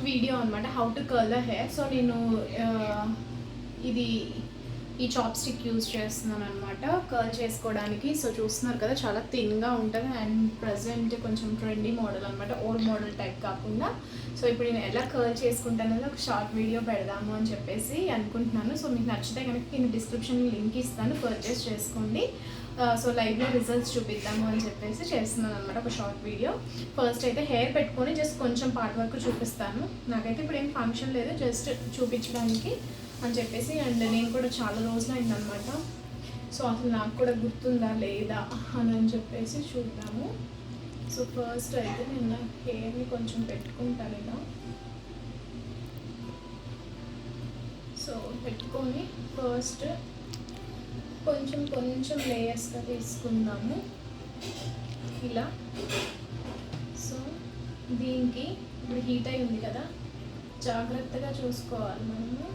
Video అనమాట, how to curl the hair. So నేను ఇది ఈ చాప్ స్టిక్ యూజ్ చేస్తున్నాను అనమాట కర్ల్ చేసుకోవడానికి. సో చూస్తున్నారు కదా, చాలా థిన్గా ఉంటుంది అండ్ ప్రజెంట్ కొంచెం ట్రెండీ మోడల్ అనమాట, ఓల్డ్ మోడల్ టైప్ కాకుండా. సో ఇప్పుడు నేను ఎలా కర్ల్ చేసుకుంటానో ఒక షార్ట్ వీడియో పెడదాము అని చెప్పేసి అనుకుంటున్నాను. సో మీకు నచ్చితే కనుక నేను డిస్క్రిప్షన్లో లింక్ ఇస్తాను, పర్చేస్ చేసుకోండి. సో లైవ్లో రిజల్ట్స్ చూపిద్దాము అని చెప్పేసి చేస్తున్నాను అనమాట ఒక షార్ట్ వీడియో. ఫస్ట్ అయితే హెయిర్ పెట్టుకొని జస్ట్ కొంచెం పార్ట్ వరకు చూపిస్తాను. నాకైతే ఇప్పుడు ఏం ఫంక్షన్ లేదు, జస్ట్ చూపించడానికి అని చెప్పేసి. అండ్ నేను కూడా చాలా రోజులు అయిందనమాట, సో అసలు నాకు కూడా గుర్తుందా లేదా అని చెప్పేసి చూద్దాము. సో ఫస్ట్ అయితే నేను నా హెయిర్ని కొంచెం పెట్టుకుంటాను ఇలా. సో పెట్టుకొని ఫస్ట్ కొంచెం కొంచెం లేయర్స్గా తీసుకుందాము ఇలా. సో దీనికి ఇప్పుడు హీట్ అయి ఉంది కదా, జాగ్రత్తగా చూసుకోవాలి మనము.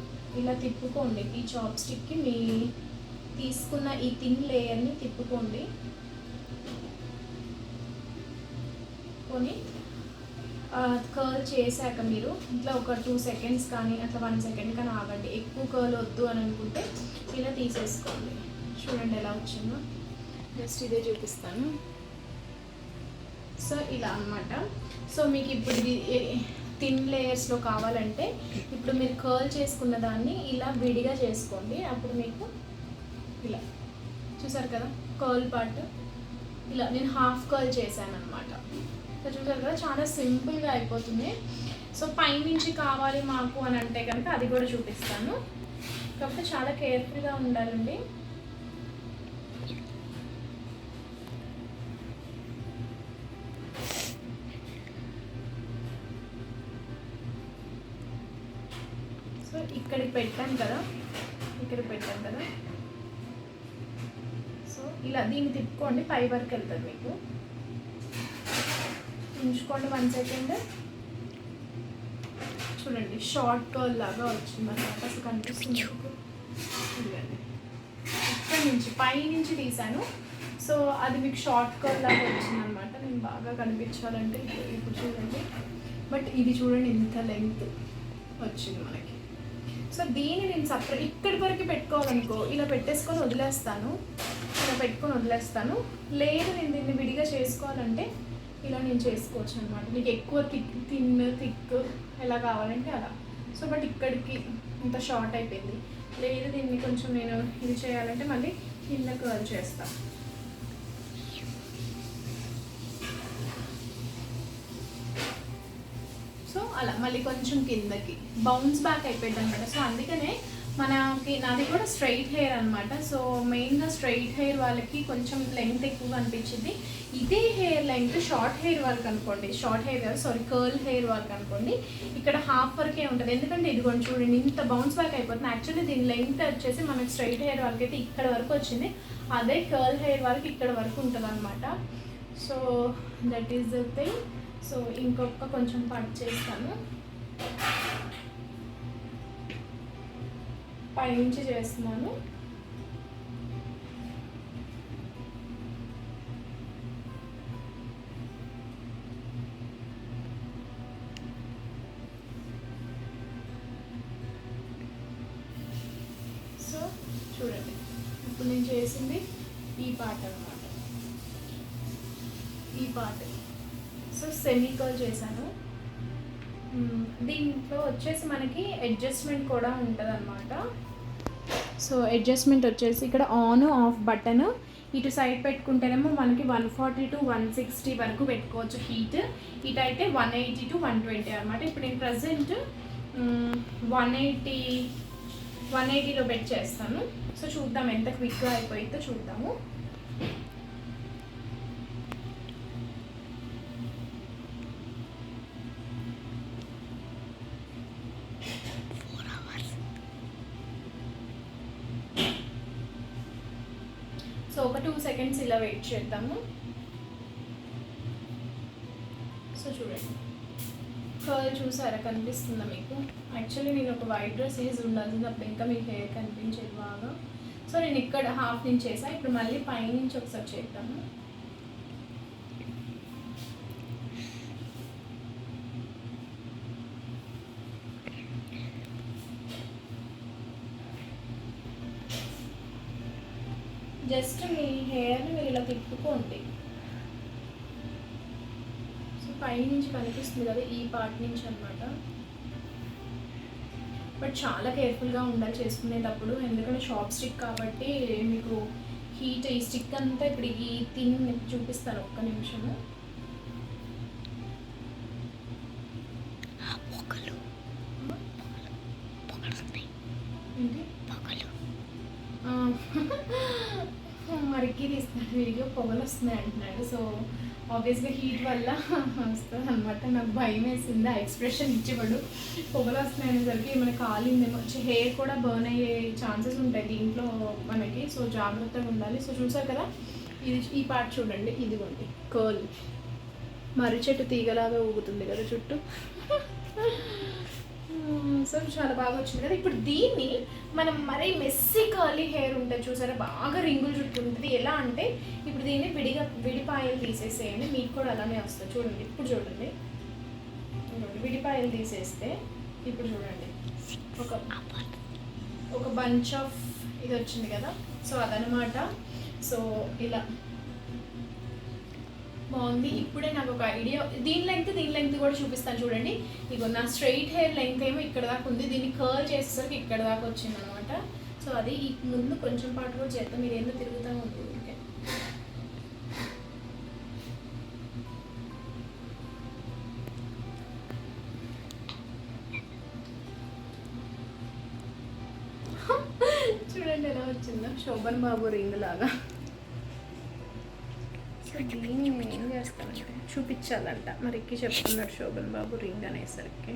ఇలా తిప్పుకోండి ఈ చాప్ స్టిక్కి, మీ తీసుకున్న ఈ థిన్ లేయర్ని తిప్పుకోండి. కొని కర్ల్ చేశాక మీరు ఇట్లా ఒక 2 సెకండ్స్ కానీ అట్లా 1 సెకండ్ కానీ ఆగండి. ఎక్కువ కర్ల్ వద్దు అని అనుకుంటే ఇలా తీసేసుకోండి. చూడండి ఎలా వచ్చిందో, జస్ట్ ఇదే చూపిస్తాను. సో ఇలా అన్నమాట. సో మీకు ఇప్పుడు ఇది థిన్ లేయర్స్లో కావాలంటే ఇప్పుడు మీరు కర్ల్ చేసుకున్న దాన్ని ఇలా విడిగా చేసుకోండి. అప్పుడు మీకు ఇలా చూసారు కదా కర్ల్ పార్ట్, ఇలా నేను హాఫ్ కర్ల్ చేశాను అనమాట. సో చూసారు కదా, చాలా సింపుల్గా అయిపోతుంది. సో పైనుంచి కావాలి మాకు అని అంటే కనుక అది కూడా చూపిస్తాను, కాకపోతే చాలా కేర్ఫుల్గా ఉండాలండి. సో ఇక్కడికి పెట్టాను కదా, సో ఇలా దీన్ని తిప్పుకోండి, పై వరకు వెళ్తుంది మీకు. ఉంచుకోండి 1 సెకండ్. చూడండి షార్ట్ కర్ల్ లాగా వచ్చింది అన్నమాట. అసలు కనిపిస్తుంది చూడండి, ఇక్కడ నుంచి పై నుంచి తీసాను. సో అది మీకు షార్ట్ కర్ల్ లాగా వచ్చింది అనమాట. నేను బాగా కనిపించాలంటే ఇప్పుడు చూడండి, బట్ ఇది చూడండి ఇంత లెంగ్త్ వచ్చింది మనకి. సో దీన్ని నేను సపరేట్ ఇక్కడి వరకు పెట్టుకోవాలనుకో ఇలా పెట్టుకొని వదిలేస్తాను. లేదు నేను దీన్ని విడిగా చేసుకోవాలంటే ఇలా నేను చేసుకోవచ్చు అనమాట. మీకు ఎక్కువ థిక్ ఎలా కావాలంటే అలా. సో బట్ ఇక్కడికి ఇంత షార్ట్ అయిపోయింది. లేదు దీన్ని కొంచెం నేను ఇది చేయాలంటే మళ్ళీ కింద కర్ల్ చేస్తాను. సో అలా మళ్ళీ కొంచెం కిందకి బౌన్స్ బ్యాక్ అయిపోయింది అనమాట. సో అందుకనే నాది కూడా స్ట్రైట్ హెయిర్ అనమాట. సో మెయిన్గా స్ట్రైట్ హెయిర్ వాళ్ళకి కొంచెం లెంగ్త్ ఎక్కువగా అనిపించింది. ఇదే హెయిర్ లెంగ్త్ షార్ట్ హెయిర్ వాళ్ళకి అనుకోండి, కర్ల్ హెయిర్ వాళ్ళకి అనుకోండి, ఇక్కడ హాఫ్ వరకే ఉంటుంది. ఎందుకంటే ఇదిగోండి చూడండి ఇంత బౌన్స్ బ్యాక్ అయిపోతుంది. యాక్చువల్లీ దీని లెంగ్త్ వచ్చేసి మనకి స్ట్రైట్ హెయిర్ వాళ్ళకి అయితే ఇక్కడ వరకు వచ్చింది, అదే కర్ల్ హెయిర్ వాళ్ళకి ఇక్కడ వరకు ఉంటుంది అనమాట. So that is the thing. So ఇంకొక కొంచెం పార్ట్ చేస్తాను, పైనుంచి చేస్తున్నాను. సో చూడండి ఇప్పుడు నేను చేసింది ఈ పార్ట్ అన్నమాట, ఈ పార్ట్. సో సెమీ కర్ల్ చేశాను. దీంట్లో వచ్చేసి మనకి అడ్జస్ట్మెంట్ కూడా ఉంటుంది అనమాట. సో అడ్జస్ట్మెంట్ వచ్చేసి ఇక్కడ ఆన్ ఆఫ్ బటన్ ఇటు సైడ్ పెట్టుకుంటేనేమో మనకి 140 to 160 వరకు పెట్టుకోవచ్చు హీట్. ఇటు అయితే 180 to 120 అనమాట. ఇప్పుడు నేను ప్రజెంట్ 180లో పెట్టి చేస్తాను. సో చూద్దాం ఎంత క్విక్గా అయిపోయిందో చూద్దాము. సో ఒక 2 సెకండ్స్ ఇలా వెయిట్ చేద్దాము. సో చూడండి కర్ల్ చూసారా, కనిపిస్తుందా మీకు? యాక్చువల్లీ నేను ఒక వైట్ డ్రెస్ వేసి ఉండాల్సింది, అప్పుడు ఇంకా మీకు హెయిర్ కనిపించేది బాగా. సో నేను ఇక్కడ హాఫ్ నుంచి చేసాను, ఇప్పుడు మళ్ళీ పైనుంచి ఒకసారి చేద్దాము. జస్ట్ మీ హెయిర్ని మీరు ఇలా తిప్పుకోండి. సో పైనుంచి కనిపిస్తుంది కదా, ఈ పార్ట్ నుంచి అనమాట. బట్ చాలా కేర్ఫుల్గా ఉండాలి చేసుకునేటప్పుడు, ఎందుకంటే షాప్ స్టిక్ కాబట్టి మీకు హీట్, ఈ స్టిక్ అంతా ఇప్పుడు ఈ థింగ్ చూపిస్తాను ఒక్క నిమిషము. మరికి తీస్తున్నాడు వీడియో, పొగలు వస్తున్నాయి అంటున్నాడు. సో ఆబ్వియస్గా హీట్ వల్ల వస్తుంది అనమాట. నాకు భయం వేసింది ఆ ఎక్స్ప్రెషన్ ఇచ్చేవాడు. పొగలు వస్తున్నాయి అనేసరికి మన కాలిందేమో, హెయిర్ కూడా బర్న్ అయ్యే ఛాన్సెస్ ఉంటాయి దీంట్లో మనకి. సో జాగ్రత్తగా ఉండాలి. సో చూసారు కదా, ఇది ఈ పార్ట్ చూడండి, ఇదిగోండి కర్ల్, మర్రి చెట్టు తీగలాగా ఊగుతుంది కదా చుట్టూ. సో చాలా బాగా వచ్చింది కదా. ఇప్పుడు దీన్ని మనం మరీ మెస్సీ కర్లీ హెయిర్ ఉంటుంది చూసారా, బాగా రింగులు చుట్టూ ఉంటుంది. ఎలా అంటే ఇప్పుడు దీన్ని విడిపాయలు తీసేసేయండి, మీకు కూడా అలానే వస్తుంది. చూడండి ఇప్పుడు చూడండి, విడిపాయలు తీసేస్తే ఇప్పుడు చూడండి ఒక బంచ్ ఆఫ్ ఇది వచ్చింది కదా. సో అదనమాట. సో ఇలా బాగుంది. ఇప్పుడే నాకు ఒక ఐడియా, దీని లెంగ్త్ కూడా చూపిస్తాను చూడండి. ఇగో నా స్ట్రైట్ హెయిర్ లెంగ్త్ ఏమో ఇక్కడ దాకా ఉంది, దీన్ని కర్ల్ చేసేసరికి ఇక్కడ దాకా వచ్చింది అనమాట. సో అది ఈ ముందు కొంచెం పాటు కూడా చేద్దాం, మీరు ఏందో తిరుగుతూ ఉంది ఊరికే. చూడండి ఎలా వచ్చిందో, శోభన్ బాబు రింగ్ లాగా. సో దీన్ని ఏం చేస్తానంటే చూపించాలంట, మరికి చెప్తున్నాడు శోభన్ బాబు రింగ్ అనేసరికి.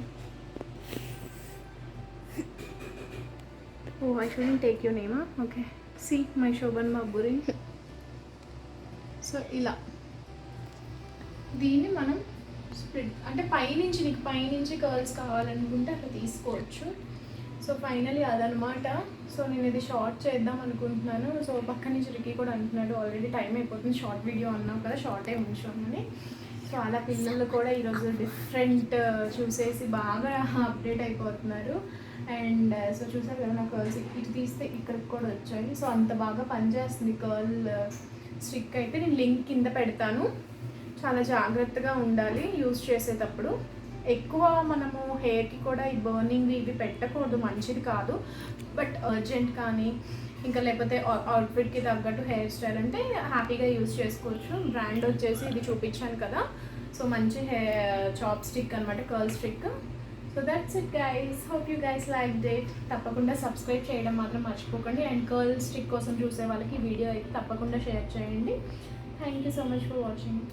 ఓ I shouldn't take your నేమా, okay. See my Shobhan Babu ring. So ఇలా దీన్ని మనం స్ప్లిట్, అంటే పైనుంచి నీకు పైనుంచి కర్ల్స్ కావాలనుకుంటే అట్లా తీసుకోవచ్చు. సో ఫైనలీ అదనమాట. సో నేను ఇది షార్ట్ చేద్దాం అనుకుంటున్నాను. సో పక్క నుంచి రికీ కూడా అంటున్నాడు ఆల్రెడీ టైం అయిపోతుంది, షార్ట్ వీడియో అన్నావు కదా, షార్టే ఉంచామని. సో అలా పిల్లలు కూడా ఈరోజు డిఫరెంట్ చూసేసి బాగా అప్డేట్ అయిపోతున్నారు. అండ్ సో చూసారు కదా, నా కర్ల్స్ ఇటు తీస్తే ఇక్కడికి కూడా వచ్చాయి. సో అంత బాగా పనిచేస్తుంది కర్ల్ స్టిక్ అయితే. నేను లింక్ కింద పెడతాను, చాలా జాగ్రత్తగా ఉండాలి యూజ్ చేసేటప్పుడు. ఎక్కువ మనము హెయిర్కి కూడా ఈ బర్నింగ్ ఇవి పెట్టకూడదు, మంచిది కాదు. బట్ అర్జెంట్ కానీ ఇంకా లేకపోతే అవుట్ఫిట్కి తగ్గట్టు హెయిర్ స్టైల్ అంటే హ్యాపీగా యూజ్ చేసుకోవచ్చు. బ్రాండ్ వచ్చేసి ఇది చూపించాను కదా. సో మంచి చాప్ స్టిక్ అనమాట, curl stick. So that's it guys, hope you guys like it. తప్పకుండా సబ్స్క్రైబ్ చేయడం మాత్రం మర్చిపోకండి. అండ్ కర్ల్ స్టిక్ కోసం చూసే వాళ్ళకి వీడియో అయితే తప్పకుండా షేర్ చేయండి. Thank you so much for watching.